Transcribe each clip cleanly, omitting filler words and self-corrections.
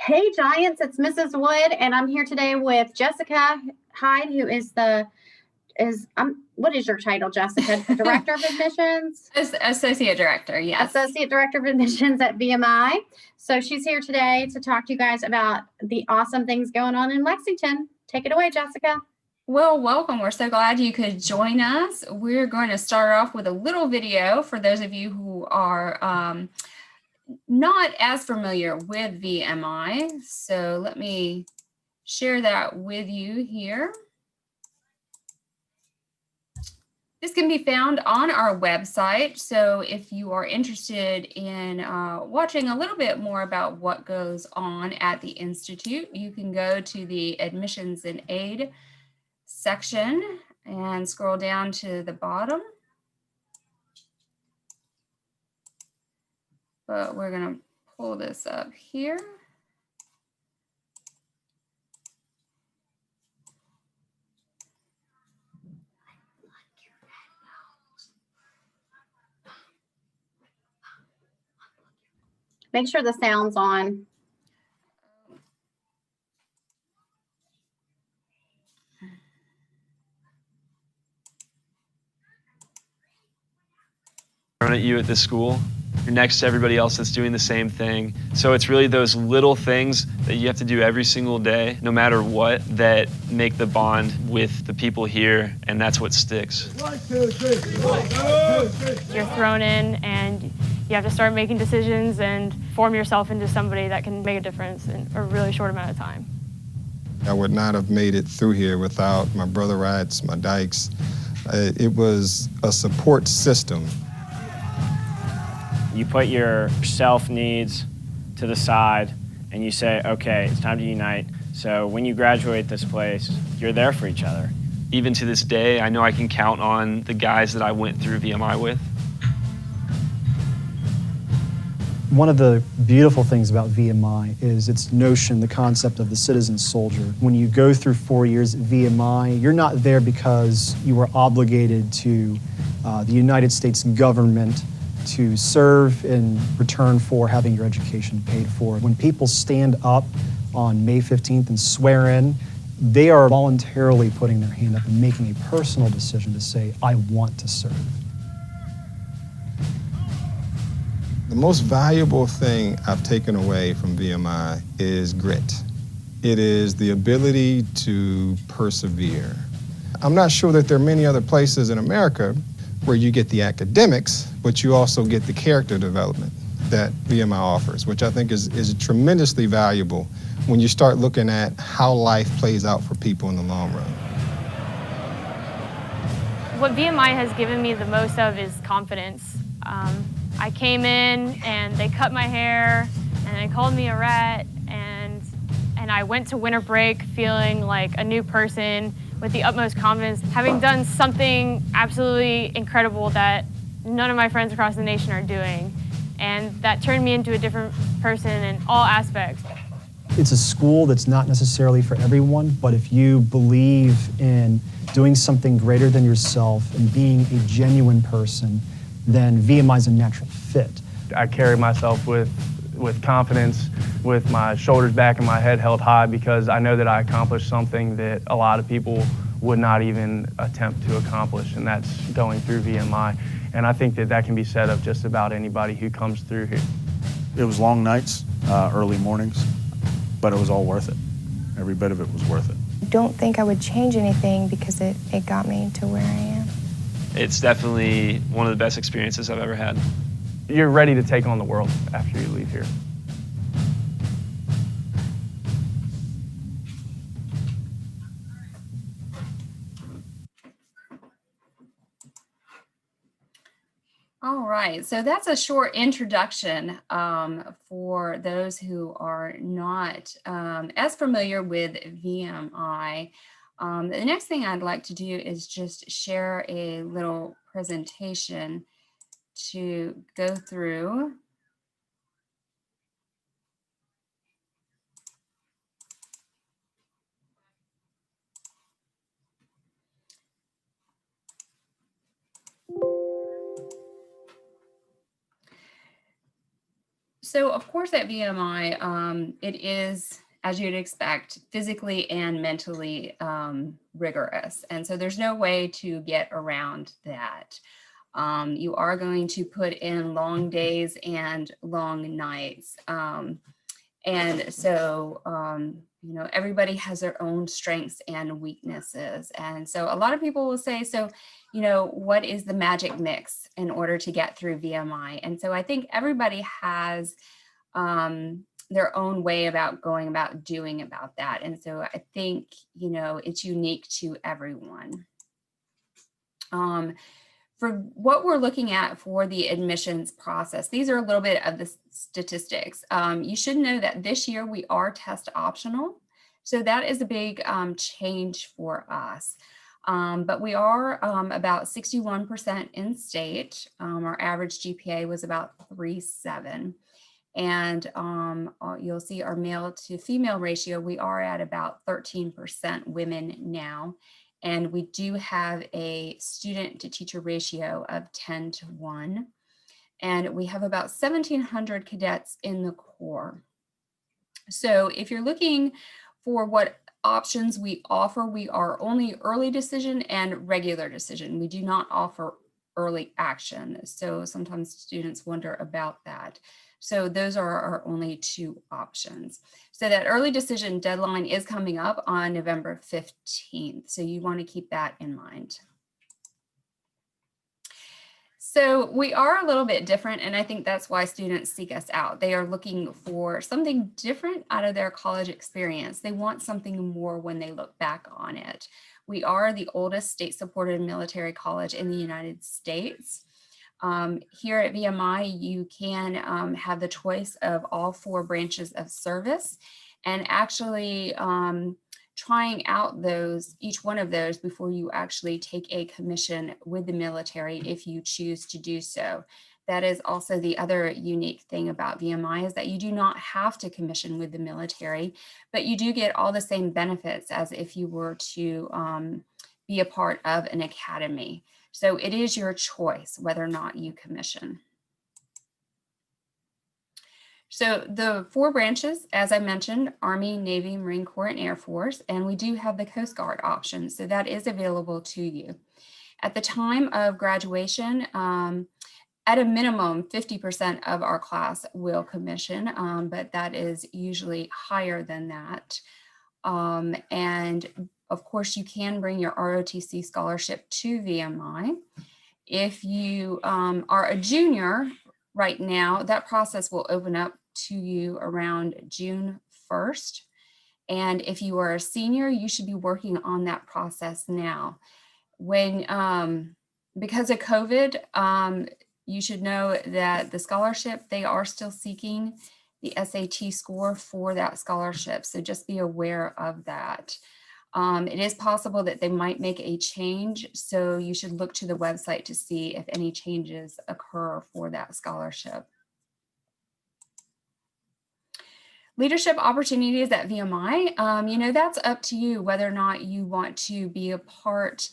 Hey Giants, it's Mrs. Wood, and I'm here today with Jessica Hyde, who is what is your title, Jessica? Director of Admissions? Associate Director, yes. Associate Director of Admissions at VMI. So she's here today to talk to you guys about the awesome things going on in Lexington. Take it away, Jessica. Well, welcome. We're so glad you could join us. We're going to start off with a little video for those of you who are not as familiar with VMI. So let me share that with you here. This can be found on our website. So if you are interested in watching a little bit more about what goes on at the Institute, you can go to the Admissions and Aid section and scroll down to the bottom. But we're going to pull this up here. Make sure the sound's on. At you at this school. You're next to everybody else that's doing the same thing. So it's really those little things that you have to do every single day, no matter what, that make the bond with the people here, and that's what sticks. 1, 2, 3. 1, 2, 3. You're thrown in and you have to start making decisions and form yourself into somebody that can make a difference in a really short amount of time. I would not have made it through here without my brother Rats, my dykes. It was a support system. You put your self-needs to the side and you say, okay, it's time to unite. So when you graduate this place, you're there for each other. Even to this day, I know I can count on the guys that I went through VMI with. One of the beautiful things about VMI is its notion, the concept of the citizen soldier. When you go through 4 years at VMI, you're not there because you were obligated to the United States government to serve in return for having your education paid for. When people stand up on May 15th and swear in, they are voluntarily putting their hand up and making a personal decision to say, I want to serve. The most valuable thing I've taken away from VMI is grit. It is the ability to persevere. I'm not sure that there are many other places in America where you get the academics, but you also get the character development that VMI offers, which I think is tremendously valuable when you start looking at how life plays out for people in the long run. What VMI has given me the most of is confidence. I came in and they cut my hair and they called me a rat, and I went to winter break feeling like a new person with the utmost confidence, having done something absolutely incredible that none of my friends across the nation are doing. And that turned me into a different person in all aspects. It's a school that's not necessarily for everyone, but if you believe in doing something greater than yourself and being a genuine person, then VMI is a natural fit. I carry myself with confidence, with my shoulders back and my head held high, because I know that I accomplished something that a lot of people would not even attempt to accomplish, and that's going through VMI. And I think that that can be said of just about anybody who comes through here. It was long nights, early mornings, but it was all worth it. Every bit of it was worth it. I don't think I would change anything because it got me to where I am. It's definitely one of the best experiences I've ever had. You're ready to take on the world after you leave here. All right, so that's a short introduction for those who are not as familiar with VMI. The next thing I'd like to do is just share a little presentation to go through. So of course at VMI, it is, as you'd expect, physically and mentally rigorous. And so there's no way to get around that. You are going to put in long days and long nights. And so, you know, everybody has their own strengths and weaknesses. And so a lot of people will say, so, you know, what is the magic mix in order to get through VMI? And so I think everybody has their own way about going about doing about that. And so I think, you know, it's unique to everyone. For what we're looking at for the admissions process, these are a little bit of the statistics. You should know that this year we are test optional. So that is a big change for us. But we are about 61% in state. Our average GPA was about 3.7. And you'll see our male to female ratio, we are at about 13% women now. And we do have a student to teacher ratio of 10:1. And we have about 1,700 cadets in the Corps. So if you're looking for what options we offer, we are only early decision and regular decision. We do not offer early action. So sometimes students wonder about that. So those are our only two options. So that early decision deadline is coming up on November 15th. So you want to keep that in mind. So we are a little bit different, and I think that's why students seek us out. They are looking for something different out of their college experience. They want something more when they look back on it. We are the oldest state-supported military college in the United States. Here at VMI, you can have the choice of all 4 branches of service, and actually trying out each one of those before you actually take a commission with the military if you choose to do so. That is also the other unique thing about VMI, is that you do not have to commission with the military, but you do get all the same benefits as if you were to be a part of an academy. So it is your choice whether or not you commission. So the 4 branches, as I mentioned, Army, Navy, Marine Corps, and Air Force, and we do have the Coast Guard option, so that is available to you. At the time of graduation, at a minimum, 50% of our class will commission, but that is usually higher than that. And of course, you can bring your ROTC scholarship to VMI. If you are a junior right now, that process will open up to you around June 1st. And if you are a senior, you should be working on that process now. Because of COVID, you should know that the scholarship, they are still seeking the SAT score for that scholarship. So just be aware of that. It is possible that they might make a change, so you should look to the website to see if any changes occur for that scholarship. Leadership opportunities at VMI, you know, that's up to you whether or not you want to be a part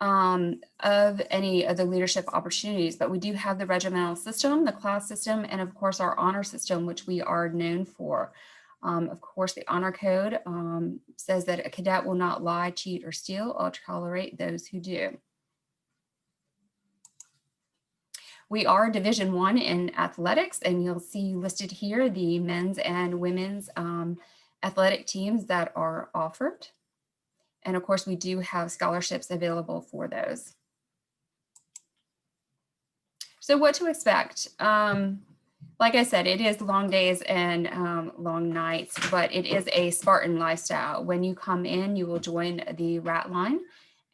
of any of the leadership opportunities, but we do have the regimental system, the class system, and of course our honor system, which we are known for. Of course, the honor code says that a cadet will not lie, cheat, or steal, or tolerate those who do. We are Division I in athletics, and you'll see listed here the men's and women's athletic teams that are offered. And of course, we do have scholarships available for those. So what to expect? Like I said, it is long days and long nights, but it is a Spartan lifestyle. When you come in, you will join the rat line.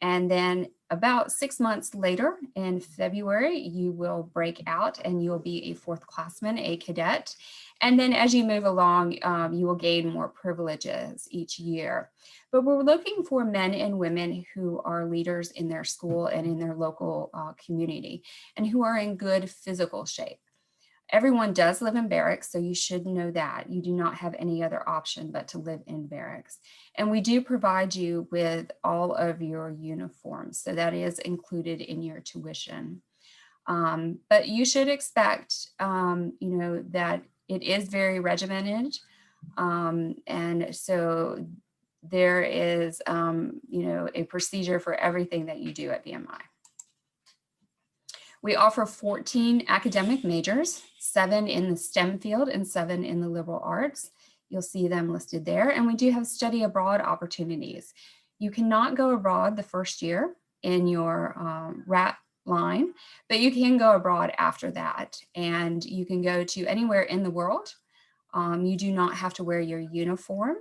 And then about 6 months later in February, you will break out and you'll be a 4th classman, a cadet. And then as you move along, you will gain more privileges each year. But we're looking for men and women who are leaders in their school and in their local community, and who are in good physical shape. Everyone does live in barracks, so you should know that. You do not have any other option but to live in barracks. And we do provide you with all of your uniforms, so that is included in your tuition. But you should expect, you know, that It is very regimented. And so there is, a procedure for everything that you do at VMI. We offer 14 academic majors, 7 in the STEM field and 7 in the liberal arts. You'll see them listed there. And we do have study abroad opportunities. You cannot go abroad the first year in your RAT line, but you can go abroad after that. And you can go to anywhere in the world. You do not have to wear your uniform.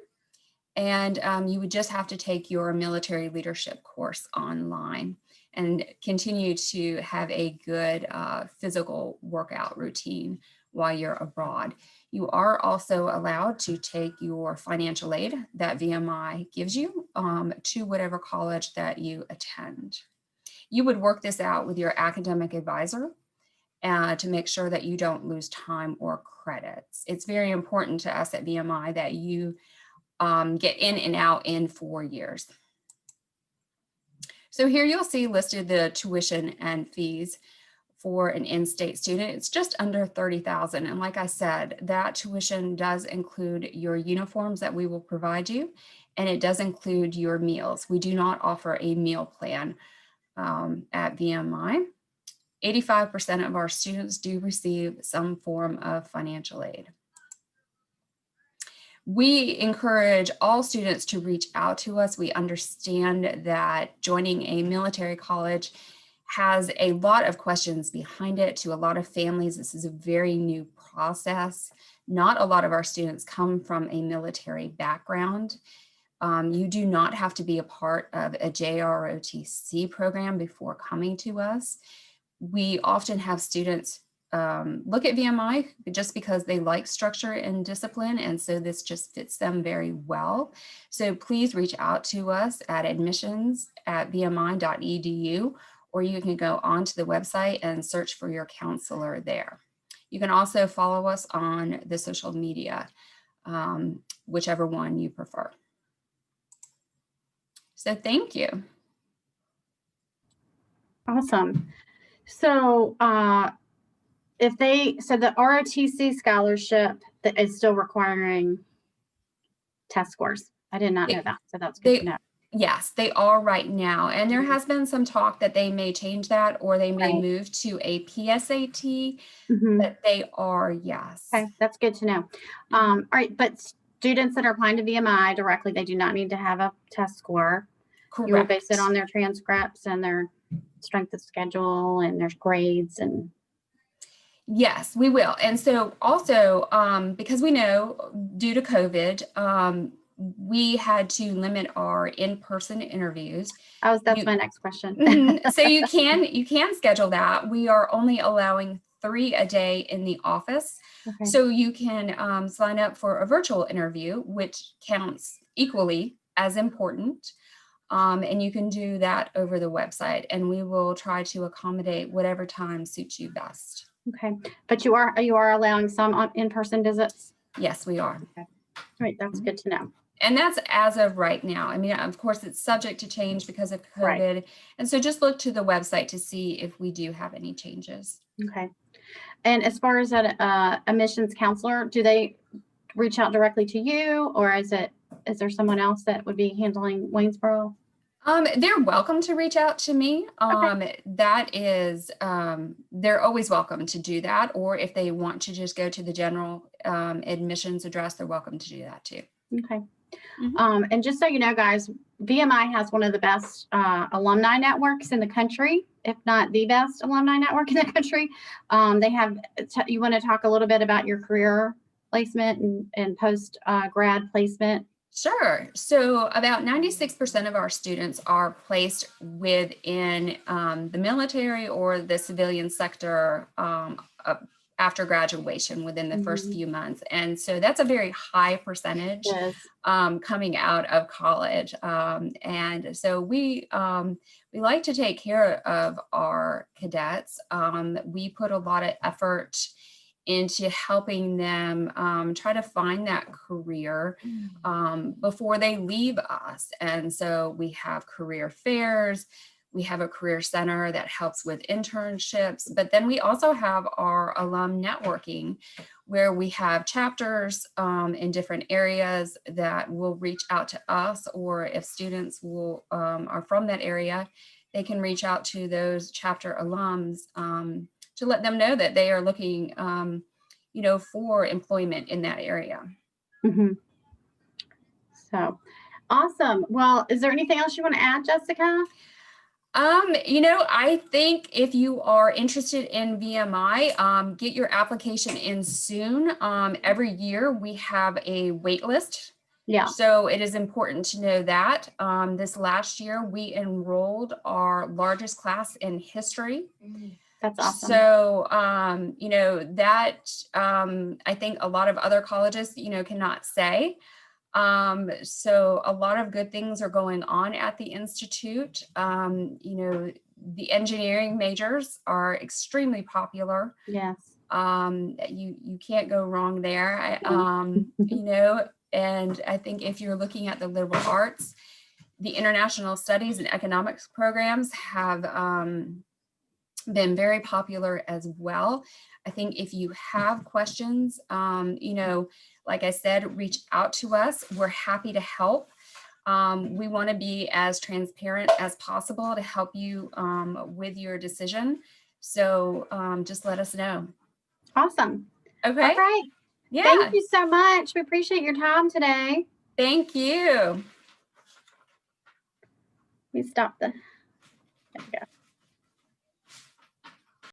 And you would just have to take your military leadership course online and continue to have a good physical workout routine while you're abroad. You are also allowed to take your financial aid that VMI gives you to whatever college that you attend. You would work this out with your academic advisor to make sure that you don't lose time or credits. It's very important to us at VMI that you get in and out in 4 years. So here you'll see listed the tuition and fees for an in-state student. It's just under $30,000. And like I said, that tuition does include your uniforms that we will provide you, and it does include your meals. We do not offer a meal plan at VMI. 85% of our students do receive some form of financial aid. We encourage all students to reach out to us. We understand that joining a military college has a lot of questions behind it. To a lot of families, this is a very new process. Not a lot of our students come from a military background. You do not have to be a part of a JROTC program before coming to us. We often have students look at VMI just because they like structure and discipline, and so this just fits them very well. So please reach out to us at admissions@vmi.edu, or you can go onto the website and search for your counselor there. You can also follow us on the social media, whichever one you prefer. So thank you. Awesome. So if they said the ROTC scholarship that is still requiring test scores. I did not know that, so that's good to know. Yes, they are right now. And there has been some talk that they may change that, or they may move to a PSAT, but they are, yes. Okay, that's good to know. All right, but students that are applying to VMI directly, they do not need to have a test score. Correct. You will base it on their transcripts and their strength of schedule and their grades and. Yes, we will. And so also, because we know due to COVID, we had to limit our in-person interviews. That's my next question. So you can schedule that. We are only allowing 3 a day in the office. Okay. So you can sign up for a virtual interview, which counts equally as important. And you can do that over the website, and we will try to accommodate whatever time suits you best. Okay, but you are allowing some in-person visits? Yes, we are. Okay. All right, that's good to know. And that's as of right now. I mean, of course, it's subject to change because of COVID. Right. And so just look to the website to see if we do have any changes. Okay. And as far as an admissions counselor, do they reach out directly to you, or is there someone else that would be handling Waynesboro? They're welcome to reach out to me. Okay. That is, they're always welcome to do that. Or if they want to just go to the general admissions address, they're welcome to do that too. Okay. And just so you know, guys, VMI has one of the best alumni networks in the country, if not the best alumni network in the country. They have, you want to talk a little bit about your career placement and post grad placement? Sure. So about 96% of our students are placed within the military or the civilian sector after graduation within the first few months. And so that's a very high percentage coming out of college. And so we like to take care of our cadets. We put a lot of effort into helping them try to find that career before they leave us. And so we have career fairs, We have a career center that helps with internships, but then we also have our alum networking, where we have chapters in different areas that will reach out to us, or if students are from that area, they can reach out to those chapter alums to let them know that they are looking for employment in that area. Mm-hmm. So awesome. Well, is there anything else you want to add, Jessica? I think if you are interested in VMI, get your application in soon. Every year we have a wait list. Yeah. So it is important to know that. This last year we enrolled our largest class in history. That's awesome. So, that I think a lot of other colleges, cannot say. So a lot of good things are going on at the Institute. The engineering majors are extremely popular. Yes. You can't go wrong there. And I think if you're looking at the liberal arts, the international studies and economics programs have been very popular as well. I think if you have questions, like I said, reach out to us. We're happy to help. We want to be as transparent as possible to help you with your decision. So just let us know. Awesome. Okay. All right. Yeah. Thank you so much. We appreciate your time today. Thank you. We stop the. There we go.